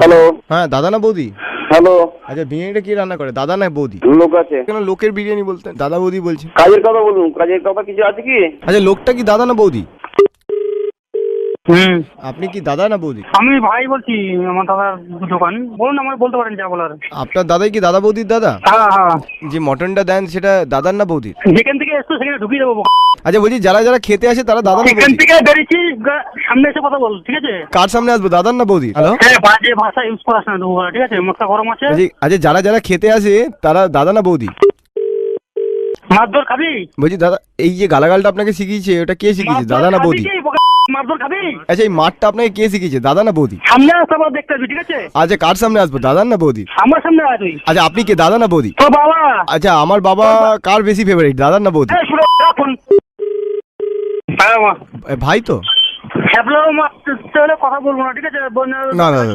Hello. হ্যাঁ দাদা না বৌদি? হ্যালো। আচ্ছা বিরিয়ানিটা কি রান্না করে, দাদা না বৌদি? লোক আছে। কেন লোকের বিরিয়ানি বলতেন, দাদা বৌদি বলছেন? কাজের কথা বলুন, কাজের কথা কিছু আছে কি? আচ্ছা লোকটা কি দাদা না বৌদি? হুম, আপনি কি দাদা না বৌদি? আমি ভাই বলছি, আমার দাদার দোকান। বলুন, আমার বলতে পারেন যা বলার। আপনার দাদাই কি দাদা বৌদির দাদা? হ্যাঁ হ্যাঁ, যে মটনটা দেন সেটা দাদার না বৌদির? যেখান থেকে এসছো সেখানে ঢুকিয়ে দেবো। আচ্ছা বলছি যারা যারা খেতে আসে তারা দাদা না সেখান বৌদি? থেকে বেরিয়েছি, সামনে এসে কথা বল, ঠিক আছে? কার সামনে আসবো, দাদার না বৌদির? হ্যালো হ্যাঁ, বাজে ভাষা ইউজ করাস না দেবো, ঠিক আছে? মুখটা গরম আছে। আচ্ছা যারা যারা খেতে আসে তারা দাদা না বৌদি? মারধর খাবি? বলছি দাদা এই যে গালাগালটা আপনাকে শিখিয়েছে ওটা কে শিখিয়েছে, দাদা না বৌদি? মারধর খাবি? আচ্ছা এই মাঠটা আপনাকে কে শিখিয়েছে, দাদা না বৌদি? সামনে আসতে আবার দেখতে আসবি, ঠিক আছে? আচ্ছা কার সামনে আসবো, দাদার না বৌদির? আমার সামনে আয় তুই। আচ্ছা আপনি কে, দাদা না বৌদি? তোর বাবা। আচ্ছা আমার বাবা কার বেশি ফেভারিট, দাদার না বৌদি? এই শুনে ফোন। হ্যাঁ মা, ভাই তো? হ্যাবলো মারতে হলে কথা বলবো না, ঠিক আছে? না না না,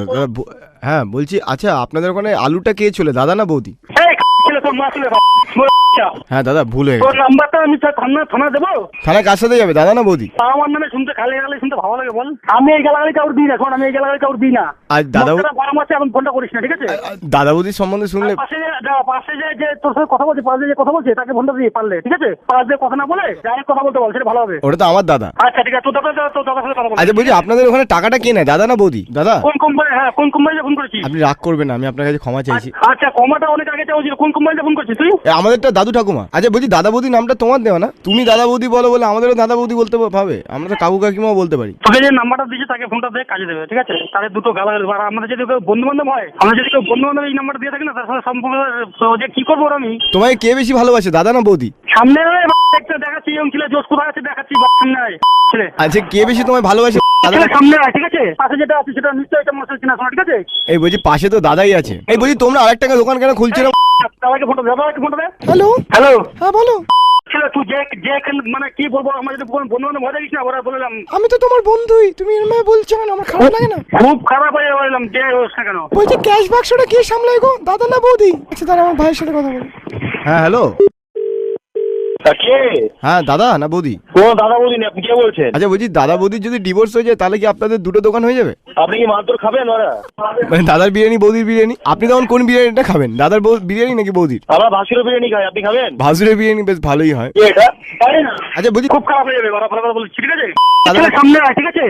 হ্যাঁ বলছি আচ্ছা আপনাদের ওখানে আলুটা কে ছিল, দাদা না বৌদি? এই ছেলে, তোর মা ছেলে। হ্যাঁ দাদা ভুল হয়ে তোর গেছে। নাম্বারটা আমি থানা দেবো? থানায় কার সাথে যাবে, দাদা না বৌদি? আমার নামে শুনতে খালি গালি শুনতে ভালো লাগে বল? আমি এই গালাগালি কাউর দিই না, শোন, আমি এই গালাগালি কাউর দিই না। আর দাদা মুখটা গরম আছে, এখন ফোনটা করিস না, ঠিক আছে? দাদা বৌদির সম্বন্ধে শুনলে পাশে যে তোর সাথে কথা বলছে, পাশে যে কথা বলছে তাকে ফোনটা দিয়ে পারলে, ঠিক আছে? পাশ দিয়ে কথা না বলে ডাইরেক্ট কথা বলতে বল, সেটা ভালো হবে। ওটা তো আমার দাদা। আচ্ছা ঠিক আছে, তোর দাদার সাথে কথা বল। আচ্ছা বলছি আপনাদের ওখানে টাকাটা কে নেয়, দাদা না বৌদি? দাদা কোন কোম্পানি? হ্যাঁ, কোন কোম্পানিতে ফোন করেছিস? আপনি রাগ করবেন না, আমি আপনার কাছে ক্ষমা চাইছি। আচ্ছা, কমাটা অনেক আগে চাওয়া ছিল। কোন কোম্পানিতে ফোন করছিস তুই? আমাদেরটা দাদু ঠাকুমা। আচ্ছা বলছি দাদা বৌদি নামটা তোমার দেওয়া না, তুমি দাদা বৌদি বলো বলে আমাদেরও দাদা বৌদি বলতে ভাবে, আমরা তো কাকু কাকিমাও বলতে পারি। তোকে যে নাম্বারটা দিয়েছে তাকে ফোনটা দিয়ে কাজে দেবে, ঠিক আছে? তাদের দুটো গালাগালি। আর আমাদের যদি কেউ বন্ধু বান্ধব হয়, আমরা যদি কেউ বন্ধু বান্ধব এই নাম্বারটা দিয়ে থাকি না, তার সাথে সম্পর্ক যে কি করবো আমি। তোমায় কে বেশি ভালোবাসে, দাদা না বৌদি? সামনে আয়, দেখতে দেখাচ্ছি ইয়ং ছেলে, জোশ কোথায় আছে দেখাচ্ছি, সামনে আয় ছেলে। আচ্ছা কে বেশি তোমায় ভালোবাসে, দাদা না? সামনে আয়, ঠিক আছে? পাশে যেটা আছে সেটা নিশ্চয়ই এটা মশলা কিনা শোনা, ঠিক আছে? এই বলছি পাশে তো দাদাই আছে। এই বলছি তোমরা আরেকটা দোকান কেন খুলছো না? দাদাকে ফোনটা দে, দাদাকে ফোনটা দে। হ্যালো হ্যালো, হ্যাঁ বলো। ছেলে তুই যে মানে কি বলবো, আমার যদি বন্ধু বান্ধব মজা দিস না, ওরা বললাম আমি তো তোমার বন্ধুই, তুমি এরমে বলছো কেন, আমার খারাপ লাগে না। খুব খারাপ হয়ে বললাম, যে হোস না কেন। বলছি ক্যাশ বাক্সটা কে সামলায় গো, দাদা না বৌদি? আচ্ছা তাহলে আমার ভাইয়ের সাথে কথা বলি। হ্যাঁ হ্যালো। কে? হ্যাঁ দাদা না বৌদি? কোন দাদা বলিনি, আপনি কে বলছেন? আচ্ছা বলছি দাদা বৌদির যদি ডিভোর্স হয়ে যায় তাহলে কি আপনাদের দুটো দোকান হয়ে যাবে? আপনি কি মারধর খাবেন ওরা? মানে দাদার বিরিয়ানি বৌদির বিরিয়ানি, আপনি তখন কোন বিরিয়ানিটা খাবেন, দাদার বিরিয়ানি নাকি বৌদির? আমরা ভাসুরের বিরিয়ানি খাই, আপনি খাবেন? ভাসুরের বিরিয়ানি বেশ ভালোই হয়। কি এটা? পারে না, আচ্ছা বলছি খুব খারাপ হয়ে যাবে, ওরা ভালো কথা বলছি, ঠিক আছে? দাদা- সামনে আয়, ঠিক আছে?